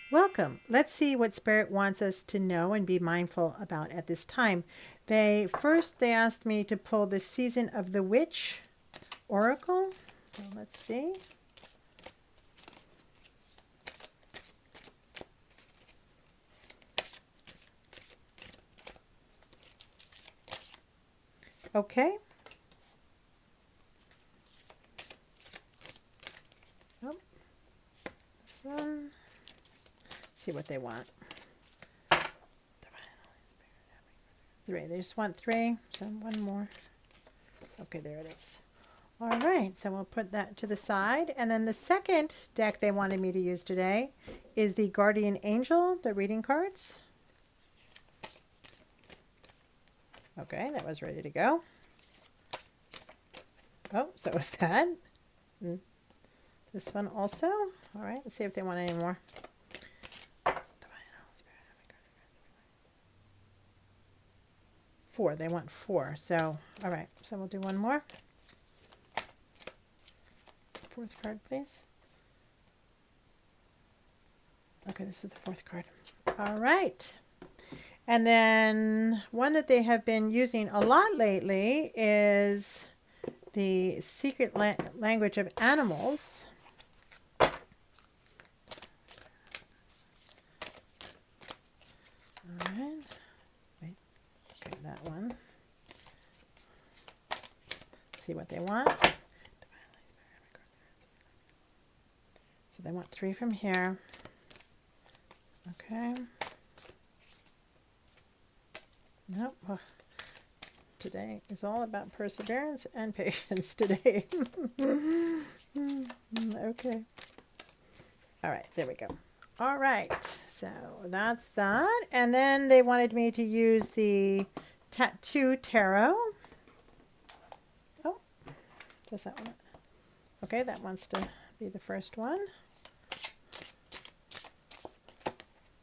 Welcome. Let's see what Spirit wants us to know and be mindful about at this time. They asked me to pull the Season of the Witch Oracle. So let's see. Okay. Oh, this one. Let's see what they want. 3. They just want 3. So one more. Okay, there it is. All right, so we'll put that to the side. And then the second deck they wanted me to use today is the Guardian Angel, the reading cards. Okay, that was ready to go. Oh, so is that. This one also. All right, let's see if they want any more. 4. They want 4. So, all right, so we'll do one more. 4th card, please. Okay, this is the 4th card. All right. And then one that they have been using a lot lately is the Secret Language of Animals. All right. Wait. Okay, that one. See what they want. So they want 3 from here. Okay. Nope. Well, today is all about perseverance and patience today. Okay. All right, there we go. All right, so that's that. And then they wanted me to use the Tattoo Tarot. Oh, does that one? Okay, that wants to be the first one.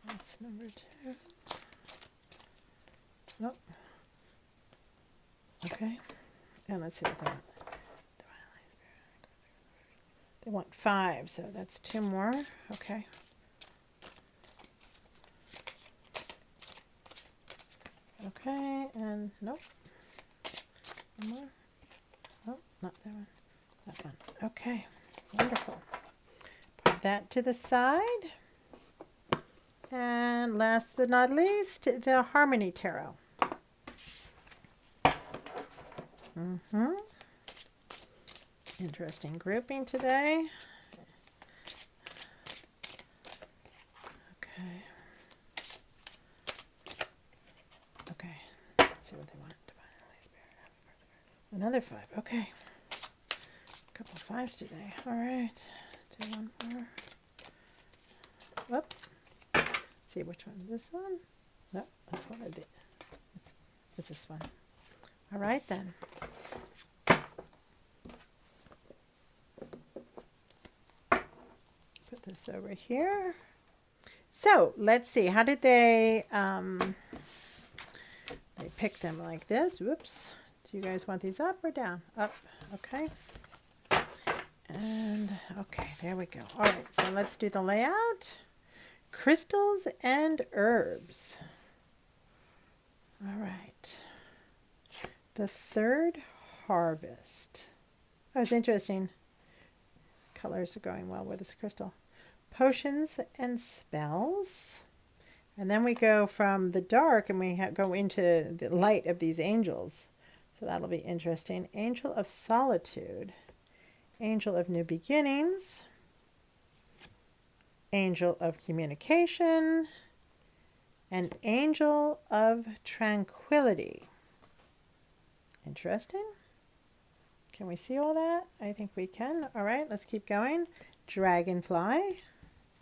That's number 2. Nope. Okay, and let's see what they want. They want 5, so that's 2 more. Okay. Okay, and nope. One more. Oh, not that one. That one. Okay, wonderful. Put that to the side. And last but not least, the Harmony Tarot. Interesting grouping today. Okay. Okay. Let's see what they want. Another 5. Okay. A couple of 5s today. All right. Do one more. Whoop. Let's see which one. This one? No, that's what I did. It's this one. All right then. Put this over here. So let's see. How did they pick them like this? Whoops. Do you guys want these up or down? Up. Okay. And okay, there we go. All right, so let's do the layout. Crystals and herbs. All right. The third harvest. That was interesting. Colors are going well with this crystal. Potions and spells. And then we go from the dark and we go into the light of these angels. So that'll be interesting. Angel of Solitude. Angel of New Beginnings. Angel of Communication. And Angel of Tranquility. Interesting. Can we see all that? I think we can. All right, let's keep going. Dragonfly.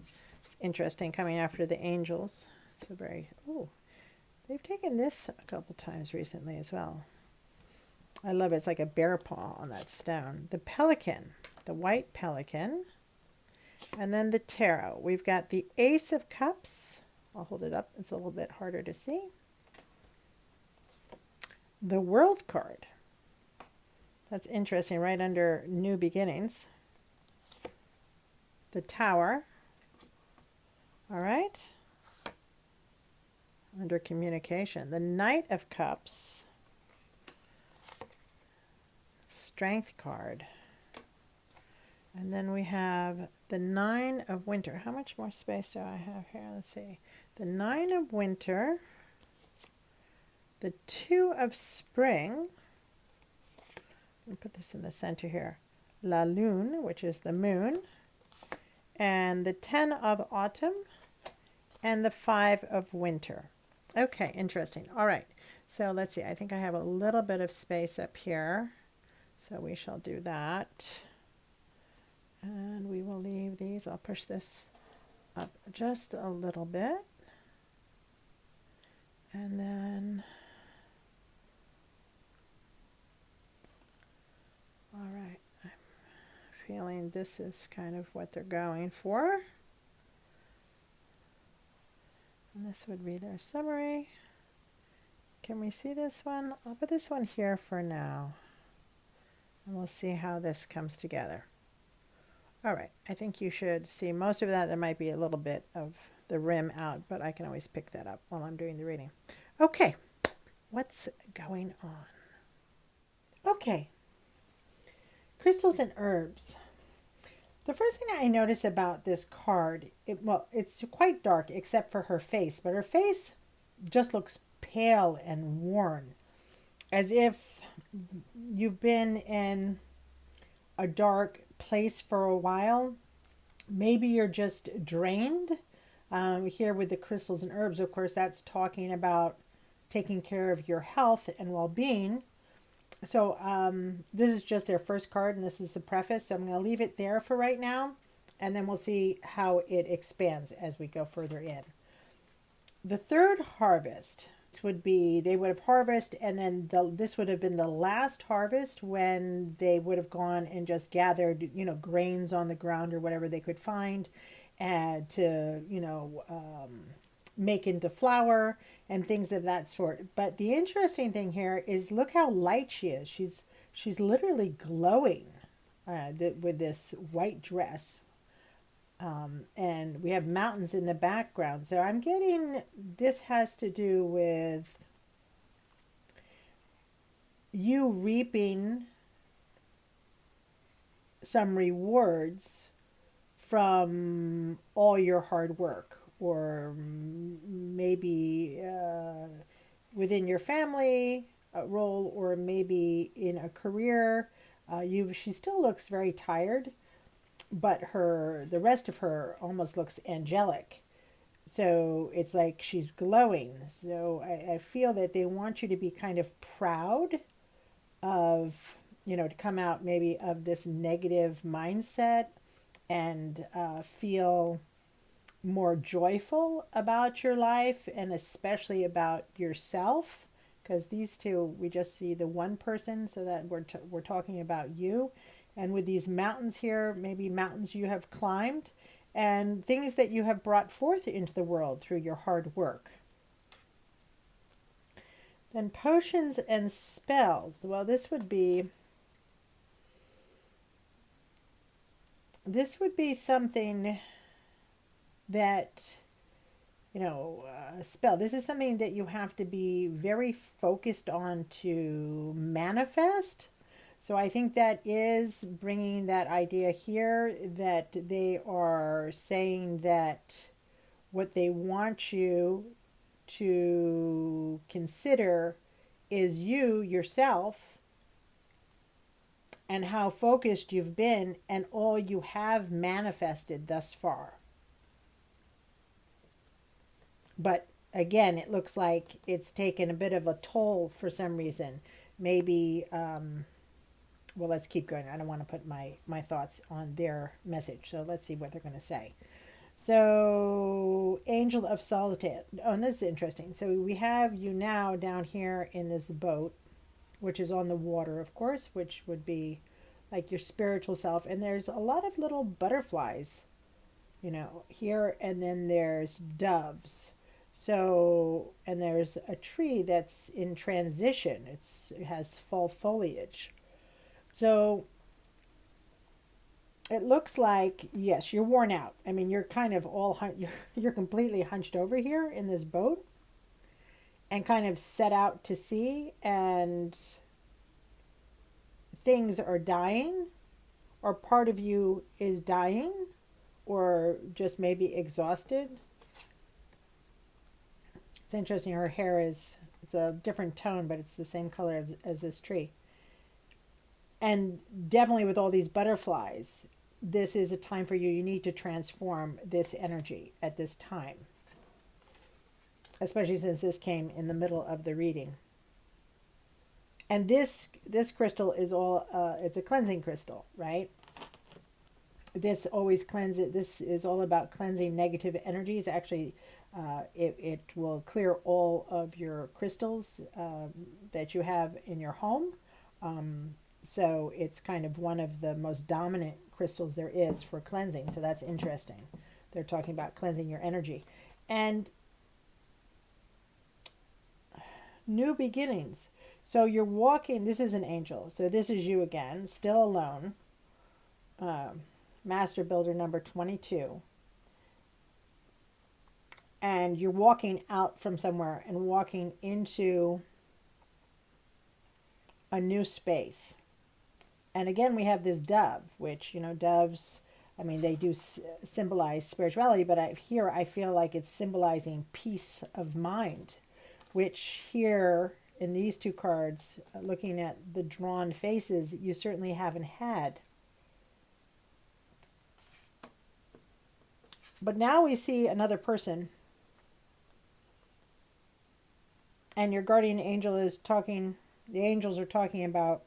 It's interesting coming after the angels. It's a very, ooh, they've taken this a couple times recently as well. I love it. It's like a bear paw on that stone. The pelican, the white pelican. And then the tarot. We've got the Ace of Cups. I'll hold it up. It's a little bit harder to see. The World card. That's interesting, right under New Beginnings. The Tower. All right. Under communication, the Knight of Cups, Strength card. And then we have the Nine of Winter. How much more space do I have here? Let's see. The Nine of Winter, the Two of Spring. Let me put this in the center here. La Lune, which is the moon, and the 10 of Autumn, and the 5 of Winter. Okay, interesting. All right, so let's see. I think I have a little bit of space up here, so we shall do that. And we will leave these. I'll push this up just a little bit. And then, all right, I'm feeling this is kind of what they're going for. And this would be their summary. Can we see this one? I'll put this one here for now. And we'll see how this comes together. All right, I think you should see most of that. There might be a little bit of the rim out, but I can always pick that up while I'm doing the reading. Okay, what's going on? Okay, crystals and herbs. The first thing I notice about this card, it's quite dark except for her face, but her face just looks pale and worn, as if you've been in a dark place for a while. Maybe you're just drained. Here with the crystals and herbs, of course, that's talking about taking care of your health and well-being. So this is just their first card, and this is the preface. So I'm going to leave it there for right now, and then we'll see how it expands as we go further in. The third harvest would be, they would have harvested, and then this would have been the last harvest when they would have gone and just gathered, grains on the ground or whatever they could find, and to, make into flour and things of that sort. But the interesting thing here is look how light she is. She's literally glowing with this white dress. And we have mountains in the background. So I'm getting, this has to do with you reaping some rewards from all your hard work, or maybe within your family role, or maybe in a career. She still looks very tired, but the rest of her almost looks angelic. So it's like she's glowing. So I feel that they want you to be kind of proud of, to come out maybe of this negative mindset and feel more joyful about your life, and especially about yourself, because these two, we just see the one person, so that we're talking about you. And with these mountains here, maybe mountains you have climbed and things that you have brought forth into the world through your hard work. Then potions and spells. Well, this would be something that, spell. This is something that you have to be very focused on to manifest. So I think that is bringing that idea here, that they are saying that what they want you to consider is yourself, and how focused you've been and all you have manifested thus far. But again, it looks like it's taken a bit of a toll for some reason. Maybe, well, let's keep going. I don't want to put my thoughts on their message. So let's see what they're going to say. So, Angel of Solitude. Oh, and this is interesting. So we have you now down here in this boat, which is on the water, of course, which would be like your spiritual self. And there's a lot of little butterflies, here, and then there's doves. So, and there's a tree that's in transition. It has fall foliage. So it looks like, yes, you're worn out. I mean, you're kind of you're completely hunched over here in this boat and kind of set out to sea, and things are dying, or part of you is dying, or just maybe exhausted. It's interesting. Her hair it's a different tone, but it's the same color as this tree. And definitely with all these butterflies, this is a time for you. You need to transform this energy at this time, especially since this came in the middle of the reading. And this crystal is all it's a cleansing crystal, right? This always cleanses. This is all about cleansing negative energies. Actually, it will clear all of your crystals that you have in your home. So it's kind of one of the most dominant crystals there is for cleansing. So that's interesting. They're talking about cleansing your energy. And new beginnings. So you're walking, this is an angel. So this is you again, still alone. Master Builder number 22. And you're walking out from somewhere and walking into a new space. And again, we have this dove, which, doves, I mean, they do symbolize spirituality, but here I feel like it's symbolizing peace of mind, which here in these two cards, looking at the drawn faces, you certainly haven't had. But now we see another person, and your guardian angel is talking, the angels are talking about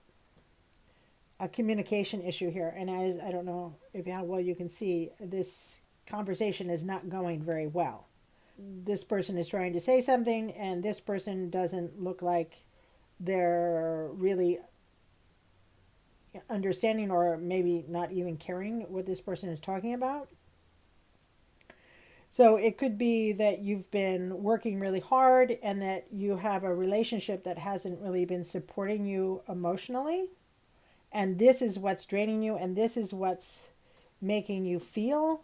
a communication issue here. And as I don't know if how well you can see, this conversation is not going very well. This person is trying to say something, and this person doesn't look like they're really understanding, or maybe not even caring what this person is talking about. So it could be that you've been working really hard and that you have a relationship that hasn't really been supporting you emotionally. And this is what's draining you, and this is what's making you feel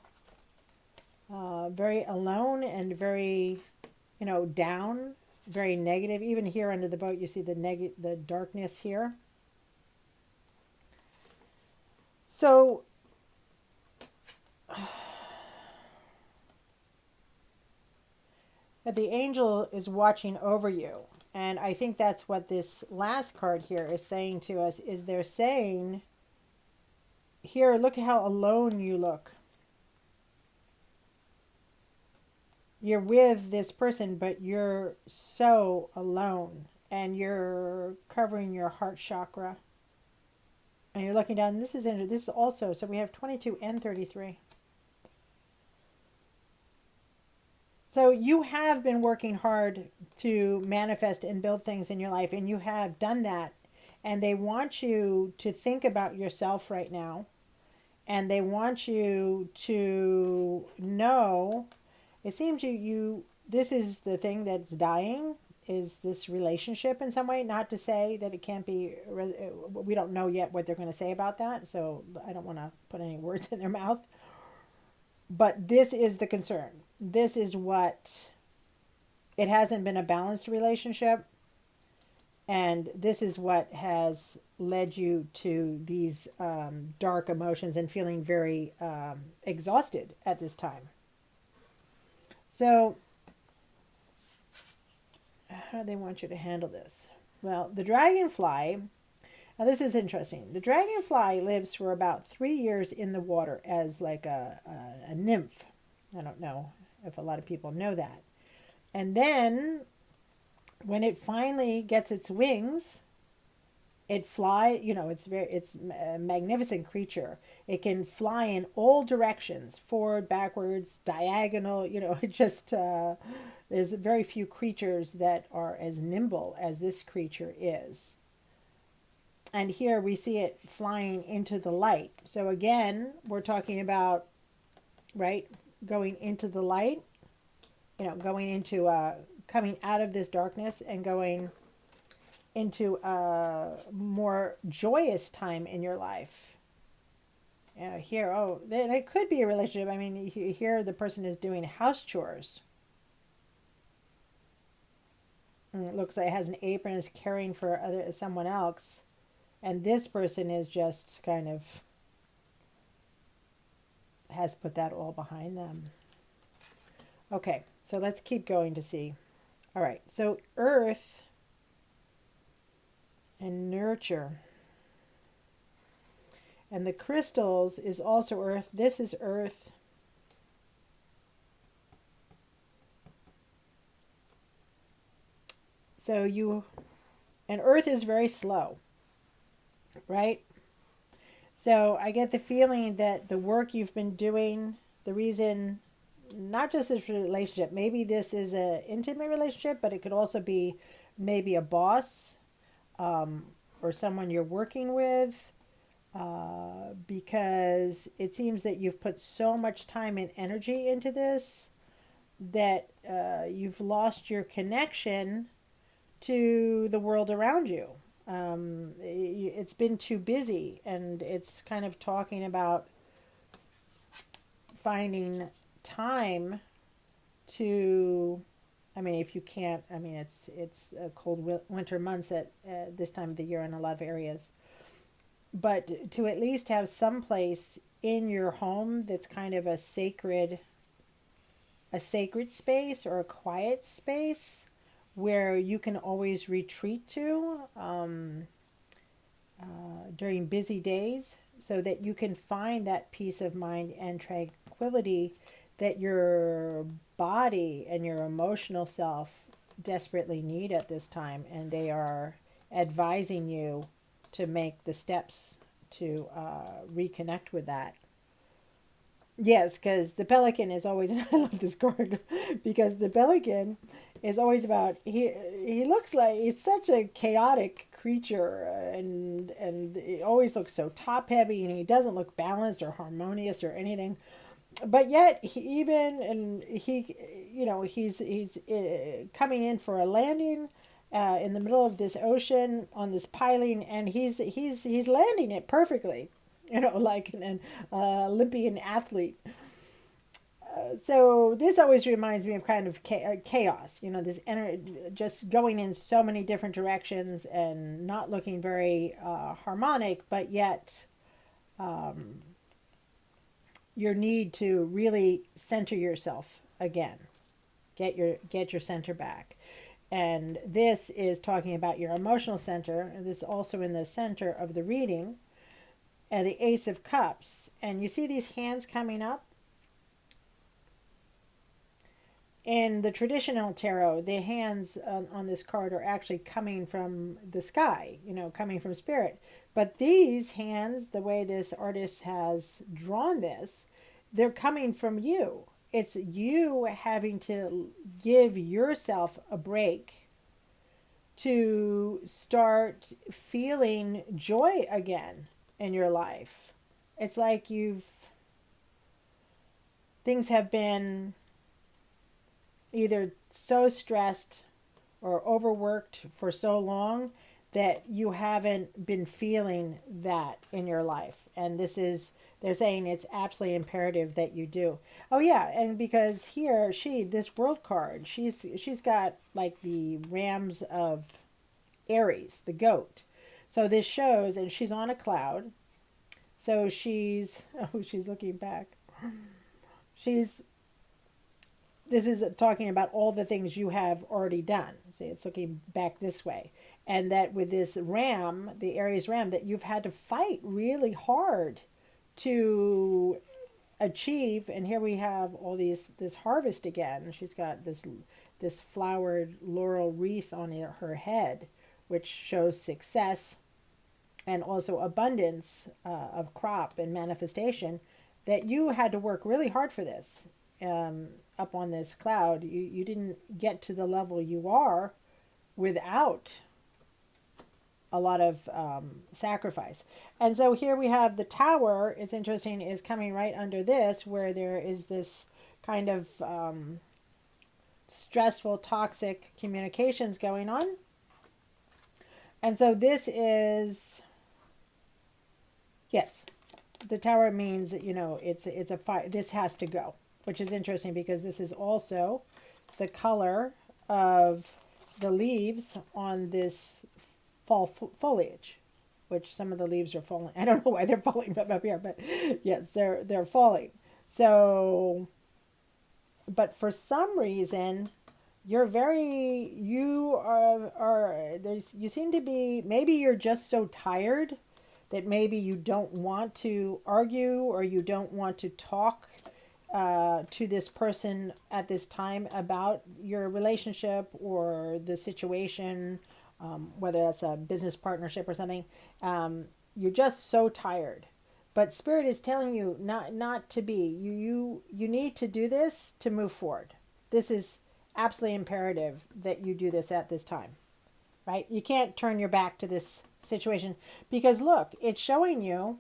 very alone and very, down, very negative. Even here under the boat, you see the darkness here. So but the angel is watching over you. And I think that's what this last card here is saying to us, is they're saying, here, look at how alone you look. You're with this person, but you're so alone. And you're covering your heart chakra. And you're looking down. This is also, so we have 22 and 33. So you have been working hard to manifest and build things in your life, and you have done that. And they want you to think about yourself right now. And they want you to know, it seems this is the thing that's dying, is this relationship in some way. Not to say that it can't be, we don't know yet what they're going to say about that. So I don't want to put any words in their mouth. But this is the concern. This is what, it hasn't been a balanced relationship. And this is what has led you to these dark emotions and feeling very exhausted at this time. So, how do they want you to handle this? Well, the dragonfly, now this is interesting. The dragonfly lives for about 3 years in the water as like a nymph. I don't know if a lot of people know that. And then when it finally gets its wings, it flies, it's a magnificent creature. It can fly in all directions, forward, backwards, diagonal, it just, there's very few creatures that are as nimble as this creature is. And here we see it flying into the light. So again, we're talking about, right, going into the light, going into, coming out of this darkness and going into a more joyous time in your life. here, oh, it could be a relationship. I mean, here the person is doing house chores. And it looks like it has an apron, is caring for someone else, and this person is just kind of has put that all behind them. Okay, so let's keep going to see. All right, so earth and nurture. And the crystals is also earth. This is earth. So and earth is very slow, right? So I get the feeling that the work you've been doing, the reason, not just this relationship, maybe this is an intimate relationship, but it could also be maybe a boss, or someone you're working with, because it seems that you've put so much time and energy into this that you've lost your connection to the world around you. It's been too busy, and it's kind of talking about finding time to, I mean, if you can't, I mean, it's a cold winter months at this time of the year in a lot of areas, but to at least have some place in your home that's kind of a sacred space or a quiet space where you can always retreat to during busy days, so that you can find that peace of mind and tranquility that your body and your emotional self desperately need at this time. And they are advising you to make the steps to reconnect with that. Yes, because the pelican is always, I love this card, because the pelican is always about, he looks like it's such a chaotic creature, and it always looks so top heavy, and he doesn't look balanced or harmonious or anything. But yet he he's coming in for a landing in the middle of this ocean on this piling, and he's landing it perfectly, like an Olympian athlete. So this always reminds me of kind of chaos, this energy just going in so many different directions and not looking very harmonic, but yet your need to really center yourself again, get your center back. And this is talking about your emotional center, and this is also in the center of the reading, and the Ace of Cups. And you see these hands coming up. In the traditional tarot, the hands on this card are actually coming from the sky, coming from spirit. But these hands, the way this artist has drawn this, they're coming from you. It's you having to give yourself a break to start feeling joy again in your life. It's like things have been either so stressed or overworked for so long that you haven't been feeling that in your life. And they're saying it's absolutely imperative that you do. Oh yeah, and because here this world card, she's got like the rams of Aries, the goat. So this shows, and she's on a cloud. So she's looking back. This is talking about all the things you have already done. See, it's looking back this way. And that with this ram, the Aries ram, that you've had to fight really hard to achieve. And here we have all this harvest again. She's got this flowered laurel wreath on her head, which shows success and also abundance of crop and manifestation, that you had to work really hard for this. Up on this cloud, you didn't get to the level you are without a lot of sacrifice. And so here we have the Tower. It's interesting, is coming right under this, where there is this kind of stressful, toxic communications going on. And so this is, yes, the Tower means, you know, it's a fire. This has to go, which is interesting because this is also the color of the leaves on this fall foliage, which some of the leaves are falling. I don't know why they're falling from up here, but yes, they're falling. So, but for some reason, you are there's you seem to be, maybe you're just so tired that maybe you don't want to argue or you don't want to talk to this person at this time about your relationship or the situation, whether that's a business partnership or something. You're just so tired. But Spirit is telling you not to be. You need to do this to move forward. This is absolutely imperative that you do this at this time, right? You can't turn your back to this situation because look, it's showing you.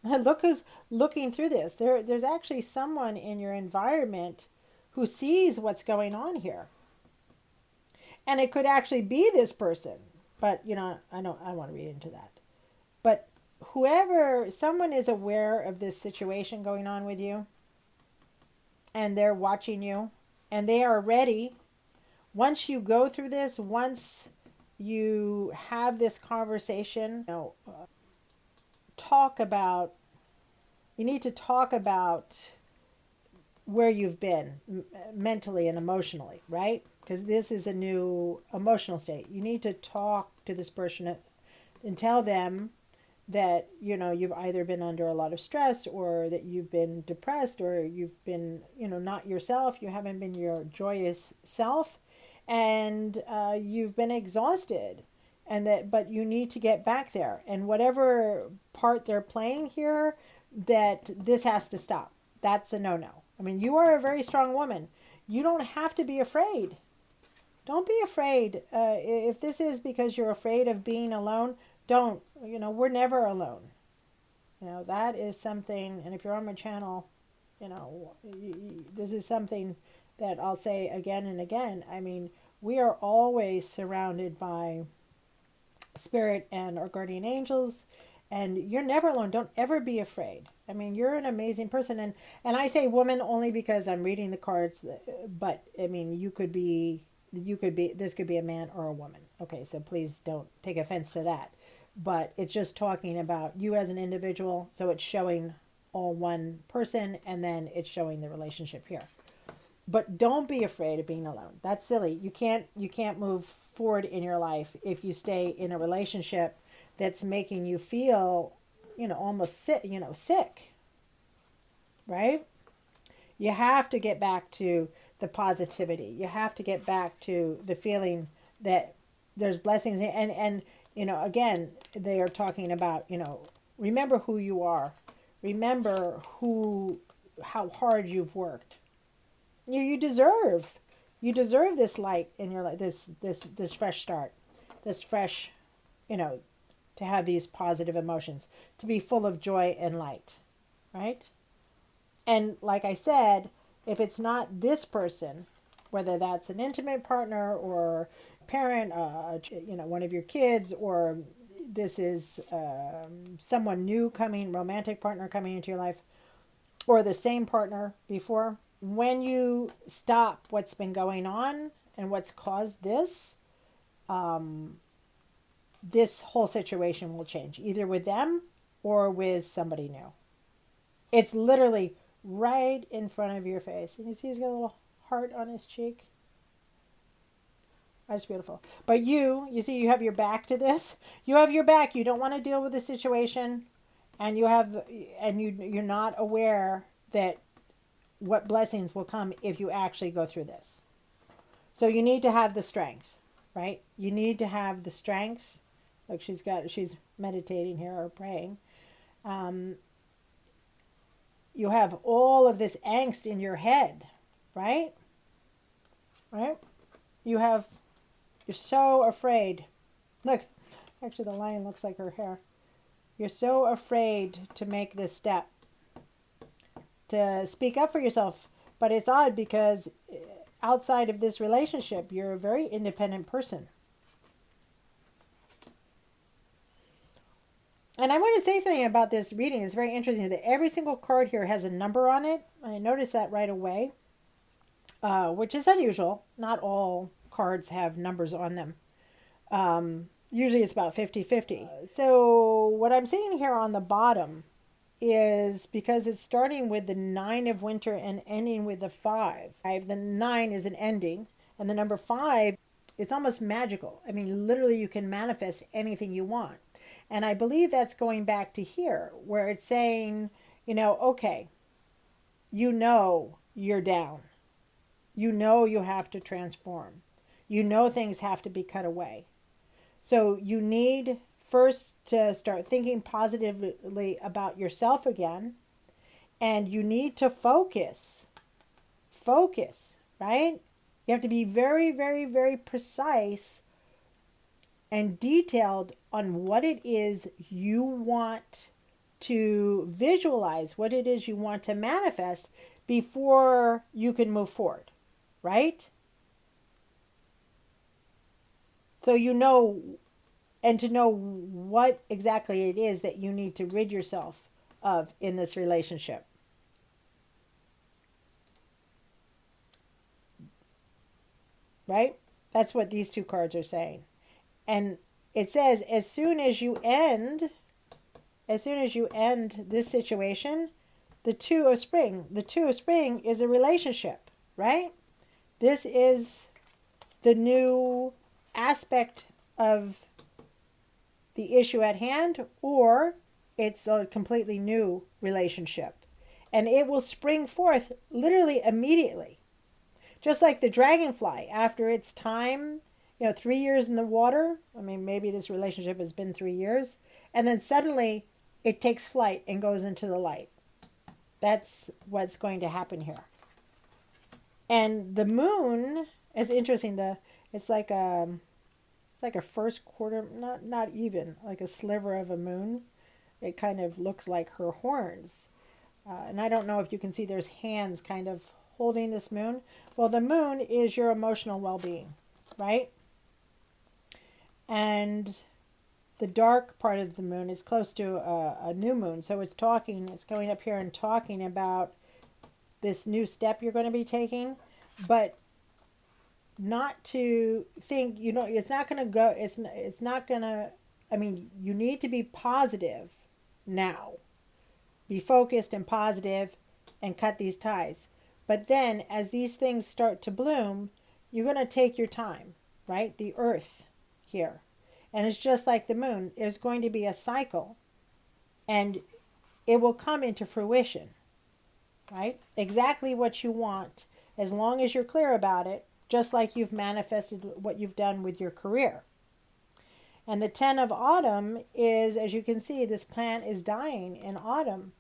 Look who's looking through this. There's actually someone in your environment who sees what's going on here, and it could actually be this person. But you know, I don't want to read into that. But someone is aware of this situation going on with you, and they're watching you, and they are ready. Once you go through this, once you have this conversation, you know, talk about, you need to talk about where you've been mentally and emotionally, right? Because this is a new emotional state. You need to talk to this person and tell them that, you know, you've either been under a lot of stress or that you've been depressed or you've been, you know, not yourself. You haven't been your joyous self, and you've been exhausted, and that, but you need to get back there. And whatever part they're playing here, that this has to stop. That's a no-no. I mean, you are a very strong woman. You don't have to be afraid. Don't be afraid. If this is because you're afraid of being alone, don't. You know, we're never alone. You know, that is something, and if you're on my channel, you know, this is something that I'll say again and again. I mean, we are always surrounded by Spirit and our guardian angels, and you're never alone. Don't ever be afraid. I mean, you're an amazing person, and I say woman only because I'm reading the cards, but I mean, this could be a man or a woman. Okay, so please don't take offense to that. But it's just talking about you as an individual, so it's showing all one person, and then it's showing the relationship here. But don't be afraid of being alone. That's silly. You can't move forward in your life if you stay in a relationship that's making you feel, you know, almost sick, right? You have to get back to the positivity. You have to get back to the feeling that there's blessings, and you know, again, they are talking about, you know, remember who you are. Remember how hard you've worked. You deserve this light in your life, this fresh start, this fresh, you know, to have these positive emotions, to be full of joy and light, right? And like I said, if it's not this person, whether that's an intimate partner or parent, you know, one of your kids, or this is someone new coming, romantic partner coming into your life, or the same partner before, when you stop what's been going on and what's caused this, this whole situation will change, either with them or with somebody new. It's literally right in front of your face. And you see he's got a little heart on his cheek. That's beautiful. But you see, you have your back to this. You have your back. You don't want to deal with the situation, and you're not aware that what blessings will come if you actually go through this. So you need to have the strength, right? You need to have the strength. Like she's meditating here or praying. You have all of this angst in your head, right? Right? You're so afraid. Look, actually the lion looks like her hair. You're so afraid to make this step, to speak up for yourself. But it's odd because outside of this relationship, you're a very independent person. And I want to say something about this reading. It's very interesting that every single card here has a number on it. I noticed that right away, which is unusual. Not all cards have numbers on them. Usually it's about 50-50. So what I'm seeing here on the bottom is because it's starting with the 9 of winter and ending with the 5. The 9 is an ending, and the number 5, it's almost magical. I mean, literally you can manifest anything you want. And I believe that's going back to here where it's saying, okay, you're down. You have to transform. Things have to be cut away. So you need first to start thinking positively about yourself again. And you need to focus. Focus, right? You have to be very, very, very precise and detailed on what it is you want to visualize, what it is you want to manifest before you can move forward, right? So and to know what exactly it is that you need to rid yourself of in this relationship. Right? That's what these two cards are saying. And it says as soon as you end this situation, the 2 of spring is a relationship, right? This is the new aspect of the issue at hand, or it's a completely new relationship. And it will spring forth literally immediately. Just like the dragonfly, after its time, 3 years in the water. I mean, maybe this relationship has been 3 years. And then suddenly it takes flight and goes into the light. That's what's going to happen here. And the moon is interesting. It's like a first quarter, not even, like a sliver of a moon. It kind of looks like her horns. And I don't know if you can see there's hands kind of holding this moon. Well, the moon is your emotional well-being, right? And the dark part of the moon is close to a new moon. So it's going up here and talking about this new step you're going to be taking, but not to think, it's not going to go, it's not going to, I mean, you need to be positive now. Be focused and positive and cut these ties. But then as these things start to bloom, you're going to take your time, right? The earth here. And it's just like the moon. There's going to be a cycle and it will come into fruition, right? Exactly what you want, as long as you're clear about it, just like you've manifested what you've done with your career. And the 10 of autumn is, as you can see, this plant is dying in autumn.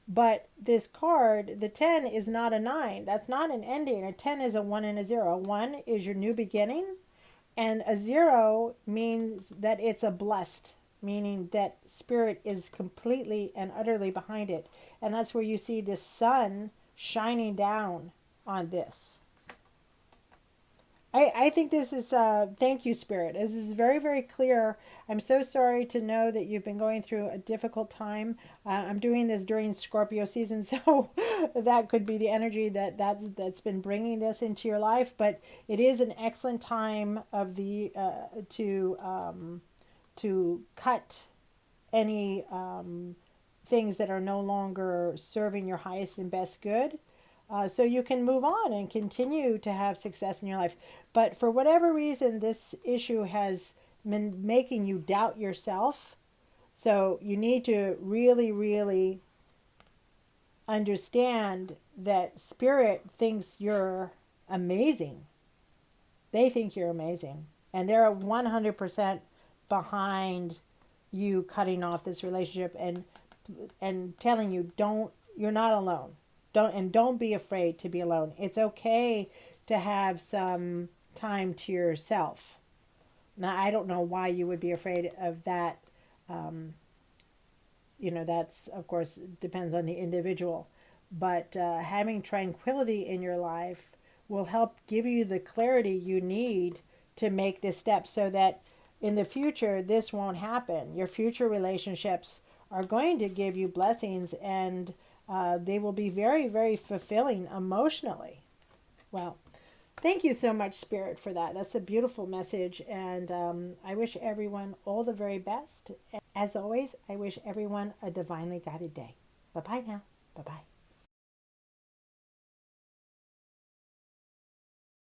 But this card, the 10 is not a 9. That's not an ending. A 10 is a 1 and a 0. A 1 is your new beginning. And a 0 means that it's a blessed, meaning that spirit is completely and utterly behind it. And that's where you see the sun shining down on this. I think this is, thank you, Spirit. This is very, very clear. I'm so sorry to know that you've been going through a difficult time. I'm doing this during Scorpio season, so that could be the energy that's been bringing this into your life. But it is an excellent time of the to cut any things that are no longer serving your highest and best good. So you can move on and continue to have success in your life. But for whatever reason, this issue has been making you doubt yourself. So you need to really, really understand that Spirit thinks you're amazing. They think you're amazing. And they're 100% behind you cutting off this relationship and telling you, you're not alone. Don't be afraid to be alone. It's okay to have some time to yourself. Now, I don't know why you would be afraid of that. That's, of course, depends on the individual. But having tranquility in your life will help give you the clarity you need to make this step, so that in the future, this won't happen. Your future relationships are going to give you blessings, and they will be very, very fulfilling emotionally. Well, thank you so much, Spirit, for that. That's a beautiful message, and I wish everyone all the very best. As always, I wish everyone a divinely guided day. Bye bye now. Bye bye.